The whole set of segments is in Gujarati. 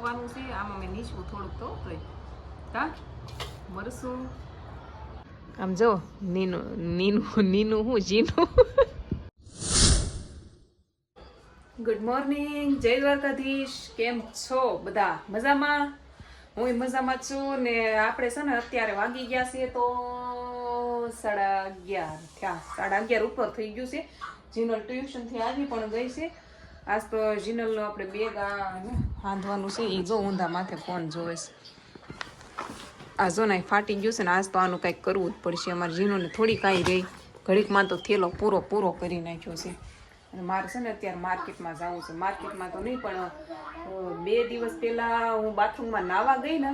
નાખવાનું છે આમાં મેં નીચવું થોડુંક તો કા મરસું આમ જો નીનું નીનું નીનું હું જીનું ગુડ મોર્નિંગ જય દ્વારકાધીશ કેમ છો બધા મજામાં હું મજામાં છું ને આપણે છે ને અત્યારે વાગી ગયા છે તો 11:30 થયા 11:30 ઉપર થઈ ગયું છે જીનલ ટ્યુશનથી આવી પણ ગઈ છે આજ તો જીનલનો આપણે બેગ બાંધવાનું છે એ જો ઊંધા માથે ફોન જોવે છે આ જો ને ફાટી ગયું છે ને આજ તો આનું કંઈક કરવું જ પડશે અમારે જીનોને થોડી કાંઈ રહી ઘડીકમાં તો થેલો પૂરો કરી નાખ્યો છે અને મારે છે ને અત્યારે માર્કેટમાં જવું છે માર્કેટમાં તો નહીં પણ 2 દિવસ પહેલાં હું બાથરૂમમાં નાહવા ગઈ ને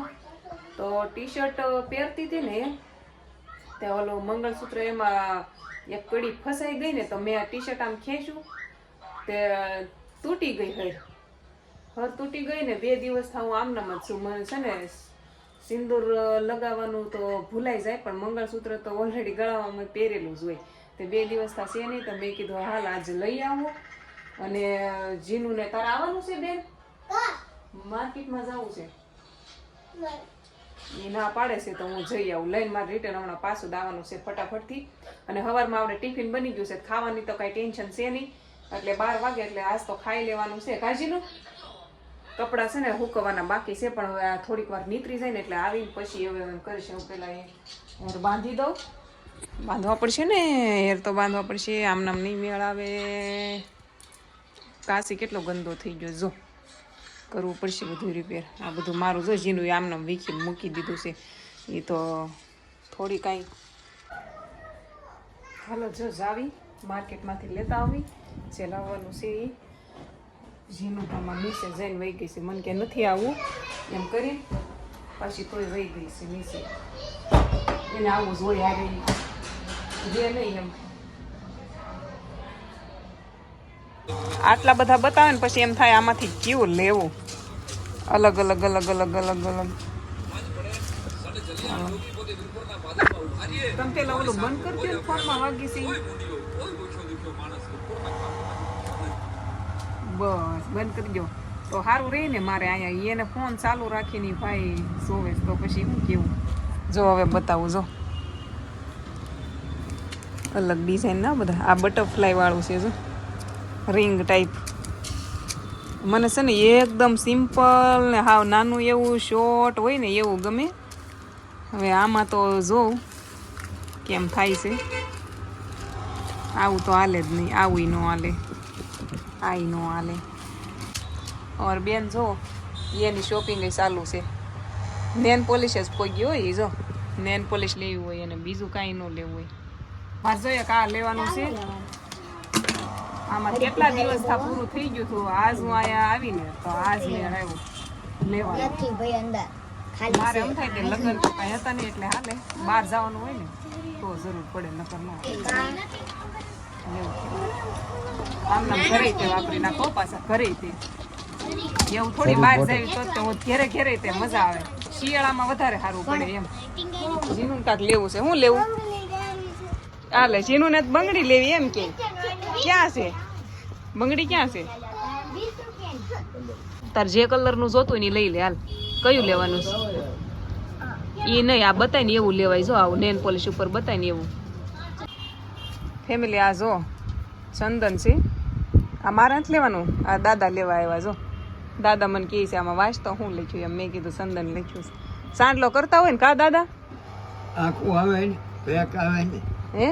તો ટી શર્ટ પહેરતી હતી ને તે ઓલો મંગળસૂત્ર એમાં એક કડી ફસાઈ ગઈ ને તો મેં આ ટી શર્ટ આમ ખેંચ્યું તે તૂટી ગઈ હર તૂટી ગઈ ને 2 દિવસ હું આમનામ જ છું મને છે ને સિંદૂર લગાવવાનું તો ભૂલાઈ જાય પણ મંગળસૂત્ર તો ઓલરેડી ગળામાં પહેરેલું જ હોય તે 2 દિવસ થશે નહીં તો મેં કીધું હાલ આજે લઈ આવો અને જીનુને તારે આવવાનું છે બેન માર્કેટમાં જવું છે એ ના પાડે છે તો હું જઈ આવું લઈને મારે રિટર્ન હમણાં પાછું દાવાનું છે ફટાફટથી અને સવારમાં આપણે ટિફિન બની ગયું છે ખાવાની તો કાંઈ ટેન્શન છે નહીં એટલે 12 વાગે એટલે આજ તો ખાઈ લેવાનું છે કાજીનું કપડાં છે ને હુકવવાના બાકી છે પણ હવે આ થોડીક વાર નીકળી જાય ને એટલે આવીને પછી હવે એમ કરીશ હું પહેલાં હેર બાંધી દઉં બાંધવા પડશે ને હેર તો બાંધવા પડશે આમનામ નહીં મેળ આવે કાશી કેટલો ગંદો થઈ ગયો જો કરવું પડશે બધું રિપેર આ બધું મારું જો જીનું આમનામ વીખીને મૂકી દીધું છે એ તો થોડી કાંઈ હાલો જો જાવી માર્કેટમાંથી લેતા આવી જે લાવવાનું છે એ જીનું આમાં નીચે જઈને વહી ગઈ છે મને કે નથી આવવું એમ કરી પછી તોય વહી ગઈ છે નીચે એને આવું જ હોય હારે જે નહીં એમ આટલા બધા બતાવે ને પછી એમ થાય આમાંથી કેવું લેવું અલગ અલગ તમે પેલા ઓલું બંધ કરજો ફોનમાં વાગી છે બસ બંધ કરી દો તો સારું રહે ને મારે અહીંયા એને ફોન ચાલુ રાખીને ભાઈ જોવે તો પછી હું કેવું જો હવે બતાવું જો અલગ ડિઝાઇન ના બધા આ બટરફ્લાય વાળું છે જો રિંગ ટાઈપ મને છે ને એકદમ સિમ્પલ ને હાવ નાનું એવું શોર્ટ હોય ને એવું ગમે હવે આમાં તો જોઉં કેમ થાય છે આવું તો હાલે જ નહીં આવું ન હાલે આઈ નો હાલે ઓર બેન જો એની શોપિંગ ચાલુ છે નેન પોલિશ જ પહોંચી હોય એ જો નેન પોલિશ લેવી હોય અને બીજું કાંઈ ન લેવું હોય મારે જોઈએ કા લેવાનું છે આમાં કેટલા દિવસ થા પૂરું થઈ ગયું હતું આજ હું અહીંયા આવીને તો આજ મેં આવ્યું લેવાનું મારે એમ થાય કે લગ્ન તો કાંઈ હતા નહીં એટલે હાલે બહાર જવાનું હોય ને તો જરૂર પડે નકર ન આમ નામ ઘરે તે વાપરી નાખો પાછા ઘરે તે એવું થોડી બહાર જાય તો ઘરે તે મજા આવે શિયાળામાં વધારે સારું પડે એમ જીનું કાંક લેવું છે શું લેવું હાલે જીનું ને બંગડી લેવી એમ કે ક્યાં છે બંગડી ક્યાં છે તાર જે કલરનું જોતું ને લઈ લે હાલ કયું લેવાનું છે એ નહીં આ બતાય ને એવું લેવાય જો આવું નેન પોલિશ ઉપર બતાય ને એવું ફેમિલી આ જો ચંદન છે આ મારે નથી લેવાનું આ દાદા લેવા આવ્યા જો દાદા મને કહે છે આમાં વાંચતો હું લખ્યું એમ મેં કીધું ચંદન લખ્યું છે સાંડલો કરતા હોય ને કા દાદા આખું આવે ને પેક આવે ને હે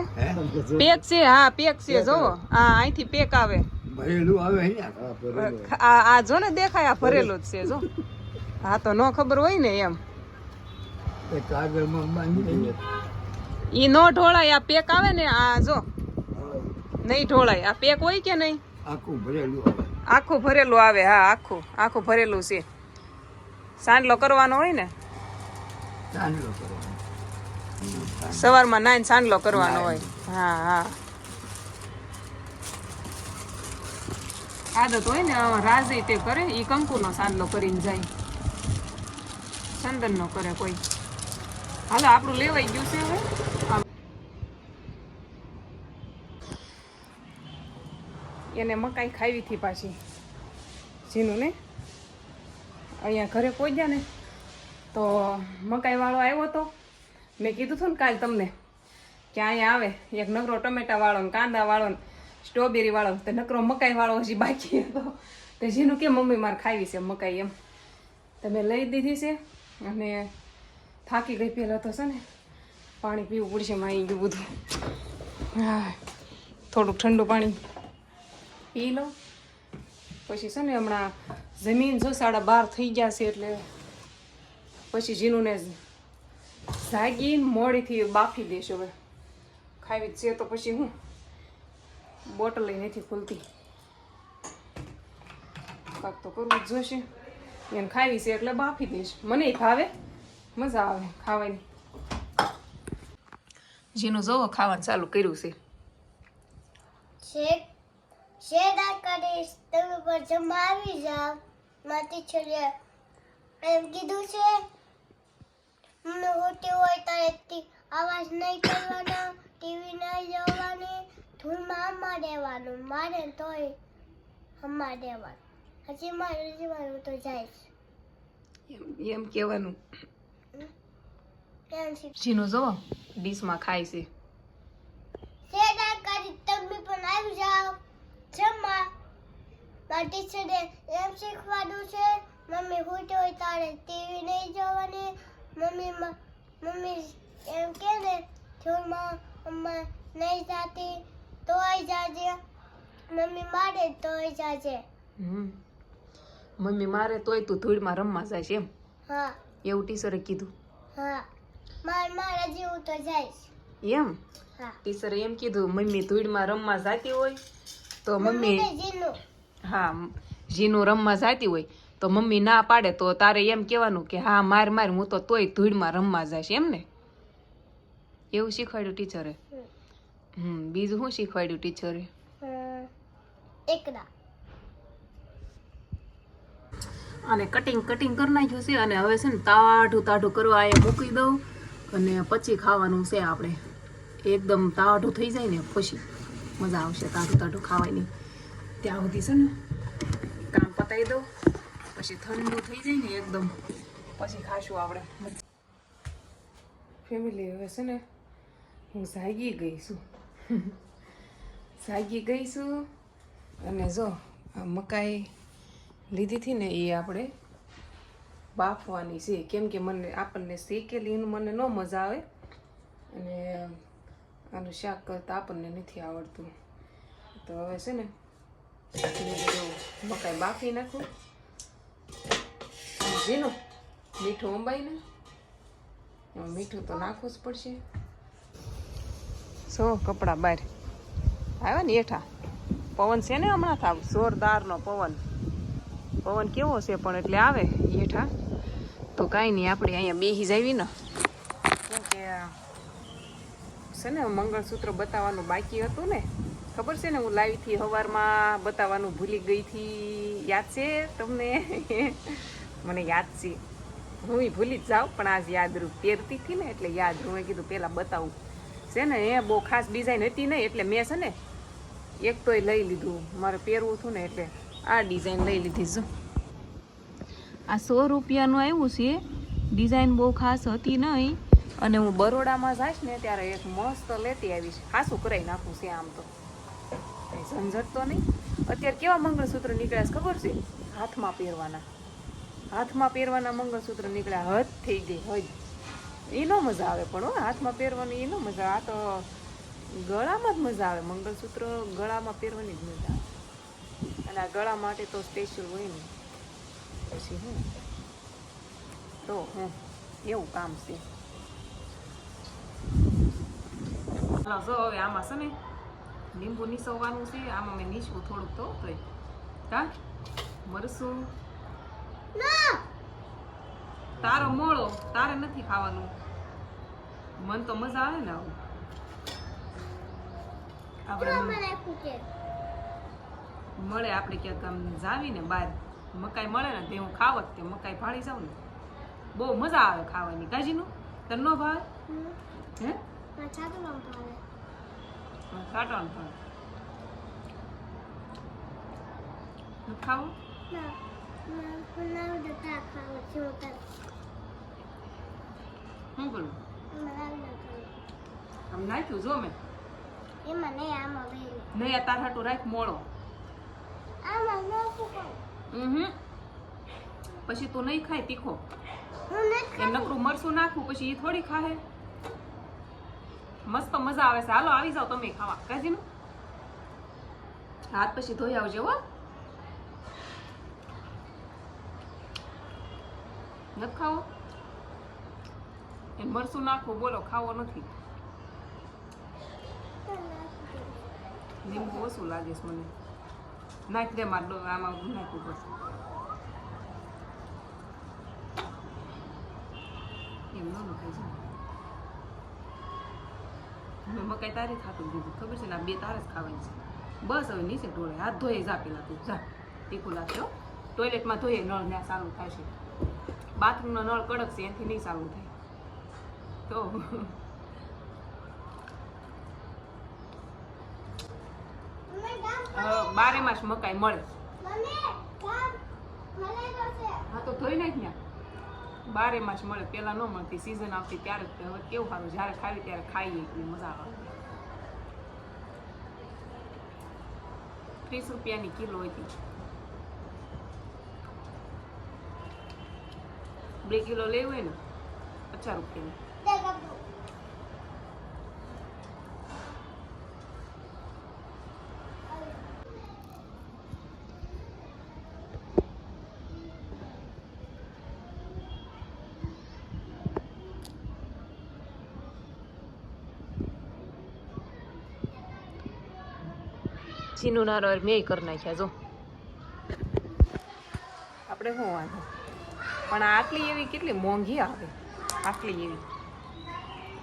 પેક છે હા પેક છે જો હા અહીંથી પેક આવે ભરેલું આવે ને આ જો ને દેખાય આ ભરેલું જ છે જો હા તો ન ખબર હોય ને એમ એ કાગળમાં બાંધી ઈ નો ઢોળાય આ પેક આવે ને આ જો નહીં ઢોળાય આ પેક હોય કે નહીં આખું ભરેલું આવે આખું ભરેલું આવે હા આખું ભરેલું છે સાંડલો કરવાનો હોય ને ચાંદલો કરવાનો સવારમાં નાઈને સાંડલો કરવાનો હોય હા આદત હોય ને રાજે તે કરે એ કંકુનો સાંડલો કરીને જાય ચંદન નો કરે કોઈ હાલો આપણું લેવાઈ ગયું છે હવે એને મકાઈ ખાવી હતી પાછી જીનું ને અહીંયા ઘરે પહોંચ્યા ને તો મકાઈવાળો આવ્યો હતો. મેં કીધું હતું ને કાલે તમને કે અહીંયા આવે એક નકરો ટમેટાવાળો ને કાંદાવાળો ને સ્ટ્રોબેરીવાળો, તો નકરો મકાઈવાળો હજી બાકી હતો. તો જેનું કે મમ્મી મારે ખાવી છે મકાઈ એમ, તો મેં લઈ દીધી છે. અને થાકી ગઈ પહેલાં તો છે ને પાણી પીવું પડશે, એમાં આવી ગયું બધું. હા, થોડુંક ઠંડુ પાણી પી લો. પછી છે ને હમણાં જમીન જો 12:30 થઈ ગયા છે, એટલે પછી જીનુને જાગીને મોડીથી બાફી દેશું. હવે ખાવી છે તો પછી હું બોટલ લઈ નથી ખુલતી, કાંક તો કરવું જ જોશે. એને ખાવી છે એટલે બાફી દઈશ. મને ભાવે, મજા આવે ખાવાની. જીનું જોવો ખાવાનું ચાલુ કર્યું છે. શેડા કરીશ તમે પર જમા આવી જાવ. માટી છોડે એમ કીધું છે મને હોતી હોય ત્યારે અવાજ નહીં કરવાનો, ટીવી નહીં જોવાની, ધૂળમાં હમા દેવાનું, મારે તોય હમા દેવાનું. હજી મારે જીવાનું તો જાય એમ કહેવાનું. કેમ છે જીનું જોવો ડીશમાં ખાય છે. શેડા કરી તમે પણ આવી જાવ જમા. માટી છોડે એમ શીખવાનું છે મમ્મી હોતી હોય ત્યારે ટીવી નહીં જોવાની, મમ્મી એમ કે ને ધૂળમાં હમા નહીં જાતી તોય જાજે, મમ્મી મારે તોય જાજે. મમ્મી મારે તોય તું ધૂળમાં રમવા જાય છે એમ? હા એવું ટીચરે કીધું? હા, મારા જેવું તો જાય એમ? હા, ટીચરે એમ કીધું મમ્મી ધૂળમાં રમવા જતી હોય તો મમ્મી, જીનું હા જીનું રમવા જતી હોય તો મમ્મી ના પાડે તો તારે એમ કહેવાનું કે હા માર હું તો તોય ધૂળમાં રમવા જાય છે એમ ને? એવું શીખવાડ્યું ટીચરે? બીજું શું શીખવાડ્યું ટીચરે? એકડા અને કટિંગ કરી નાખ્યું છે. અને હવે છે ને તાઢું કરવા એ મૂકી દઉં અને પછી ખાવાનું છે આપણે. એકદમ તાઢું થઈ જાય ને પછી મજા આવશે તાઢું ખાવાની. ત્યાં સુધી છે ને કામ પતાવી દઉં, પછી ઠંડુ થઈ જાય ને એકદમ પછી ખાશું આપણે. ફેમિલી હવે છે ને હું જાગી ગઈ છું. અને જો આ મકાઈ લીધી હતી ને એ આપણે બાફવાની છે, કેમ કે આપણને શેકેલી મને ન મજા આવે અને આનું શાક કરતાં આપણને નથી આવડતું. તો હવે છે ને મકાઈ બાફી નાખું. જીનું મીઠું અંબાઈને મીઠું તો નાખવું જ પડશે. સો કપડા બહાર આવ્યા ને હેઠા. પવન છે ને હમણાં થાવ જોરદારનો પવન કેવો છે પણ એટલે આવે હેઠા તો કાંઈ નહીં. આપણે અહીંયા બેસી જાવી ને, કેમ કે છે ને મંગળસૂત્ર બતાવવાનું બાકી હતું ને, ખબર છે ને હું લાવી હતી સવારમાં બતાવવાનું ભૂલી ગઈ હતી. યાદ છે તમને? મને યાદ છે, હું ભૂલી જ જાઉં પણ આજ યાદ પહેરતી હતી ને એટલે યાદ. હું કીધું પહેલાં બતાવું છે ને. એ બહુ ખાસ ડિઝાઇન હતી નહીં એટલે મેં છે ને એક તોય લઈ લીધું. મારે પહેરવું હતું ને એટલે આ ડિઝાઇન લઈ લીધી. જો આ 100 રૂપિયાનું આવ્યું છે. ડિઝાઇન બહુ ખાસ હતી નહીં. અને હું બરોડામાં જઈશ ને ત્યારે એક મસ્ત લેતી આવીશ. હાસું કરાવી નાખું છે આમ તો કંઈ ઝંઝટ તો નહીં. અત્યારે કેવા મંગળસૂત્ર નીકળ્યા છે ખબર છે? હાથમાં પહેરવાના મંગળસૂત્ર નીકળ્યા. હદ થઈ ગઈ હદ. એ ન મજા આવે પણ હાથમાં પહેરવાની એ ન મજા. આ તો ગળામાં જ મજા આવે. મંગળસૂત્ર ગળામાં પહેરવાની જ મજા આવે. અને આ ગળા માટે તો સ્પેશિયલ હોય ને પછી હું તો એવું કામ છે. જો હવે આમાં છે ને લીંબુ નીસવવાનું છે. આમાં મેં નીસવું થોડુંક તો હા મરસું. તારો મોળો તારે નથી ખાવાનું. મન તો મજા આવે ને આવું. આપણે મળે આપણે ક્યાંક આમ જાવી ને બહાર મકાઈ મળે ને તે હું ખાવત તે મકાઈ ભાળી જાઉં ને બહુ મજા આવે ખાવાની. કાજીનું તને ન ભાવે? હે છાંટવાનું ભાવે. ખાવું પણ આવડે તા ખાવા જો તા શું બોલું મને આવડે ખાવા આમ નાખ્યું જો મેં એમાં નહીં આમાં વેલે નહીં આ તાર હાટું રાખ મોળો આમાં નાખું પણ પછી તું નહીં ખાય તીખો હું નથી એ નકરું મરસું નાખું પછી એ થોડી ખાહે મસ્ત મજા આવે છે હાલો આવી જાવ તમે ખાવા કાજીનું હાથ પછી ધોઈ આવજો હો નથી ખાવો એ મરસું નાખવું બોલો ખાવો નથી લીંબુ ઓછું લાગે છે મને નાખ દે માર આમાં નાખવું પડશે એમ ન ખાઈ છે મેં મકાઈ તારે ખાતું દીધું ખબર છે ને આ બે તારે જ ખાવાની છે બસ હવે નીચે ઢોળે હાથ ધોઈ જા પેલા તું જા તીખું લાગશે હો ટોયલેટમાં ધોઈએ નળ ત્યાં સારું થાય છે બાથરૂમનો નળ કડક છે એનાથી નહીં સારું થાય તો બારે માસ મકાઈ મળે મમ્મી કામ મને તો છે હા તો ધોઈ નાખ ત્યાં બારે માસ મળે પેલા ન મળતી સીઝન આવતી ત્યારે જ હવે કેવું સારું જ્યારે ખાવી ત્યારે ખાઈએ એટલી મજા આવે 30 રૂપિયાની કિલો હતી 2 કિલો લેવું હોય ને 50 રૂપિયાની દેખ આપો ચીનું નારો મેં કરી નાખ્યા જો આપણે શું વાંધો પણ આટલી એવી કેટલી મોંઘી આવે આટલી એવી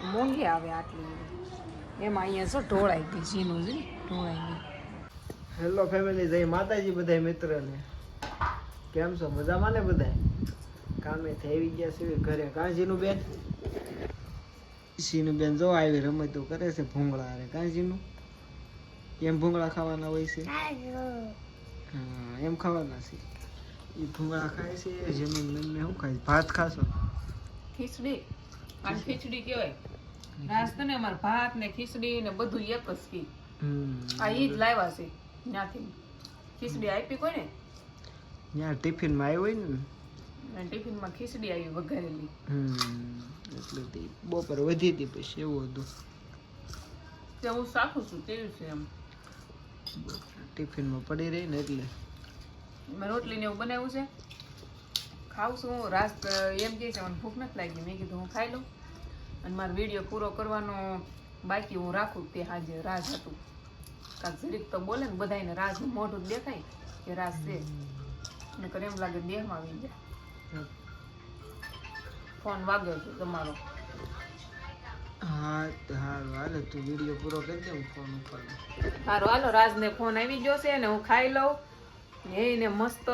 મોંઘી આવે આટલી એવી એમાં અહીંયા જો ઢોળાઈ ગઈ ચીનું છે ને ઢોળાઈ ગઈ હેલો ફેમિલી જય માતાજી બધા મિત્રને કેમ છો મજામાં ને બધા કામેથી આવી ગયા છે ઘરે કાંજીનું બેન સીનું બેન જો આવી રમતું કરે છે ભૂંગળા અરે કાંજીનું એમ ભૂંગળા ખાવાના હોય છે હા એમ ખાવાના છે એ ભૂંગળા ખાય છે જમીન મને શું ખાય ભાત ખાશો ખીચડી આ ખીચડી કહેવાય નાસ્તો ને અમારે ભાત ને ખીચડી ને બધું એક જ કી આ ઈ જ લાવ્યા છે ત્યાંથી ખીચડી આપી કોઈ ને ત્યાં ટિફિનમાં આવી હોય ને અને ટિફિનમાં ખીચડી આવી વઘારેલી એટલે તે બપોર વધી હતી પછી એવું હતું તે હું સાખું છું તેવું છે એમ ટિફિનમાં પડી રહી ને એટલે મેં રોટલી ને એવું બનાવ્યું છે ખાઉં છું હું રાસ એમ કહે છે મને ભૂખ નથી લાગી મેં કીધું હું ખાઈ લઉં અને મારો વિડીયો પૂરો કરવાનો બાકી હું રાખું તે હાજે રાજ હતું કાંક જરીક તો બોલે ને બધાને રાજનું મોઢું દેખાય કે રાજ છે નકર એમ લાગે દેહમાં આવી જાય ફોન વાગ્યો છે તમારો હા હારું હાલે તું વિડીયો પૂરો કરી દે હું ફોન ઉપાડું સારું હાલો રાજને ફોન આવી ગયો છે ને હું ખાઈ લઉં એને મસ્ત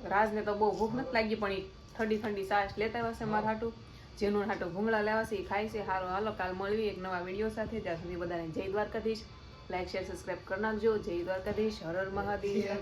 રાજને તો બહુ ભૂખ નથી લાગી પણ એ ઠંડી ઠંડી છાશ લેતા હશે મારા હાટું જેનું હાટું ભૂંગળા લેવા છે એ ખાય છે સારું હાલો કાલ મળવી એક નવા વિડીયો સાથે ત્યાં સુધી બધાને જય દ્વારકાધીશ લાઈક શેર સબસ્ક્રાઈબ કરી નાખજો જય દ્વારકાધીશ હર હર મહાદેવ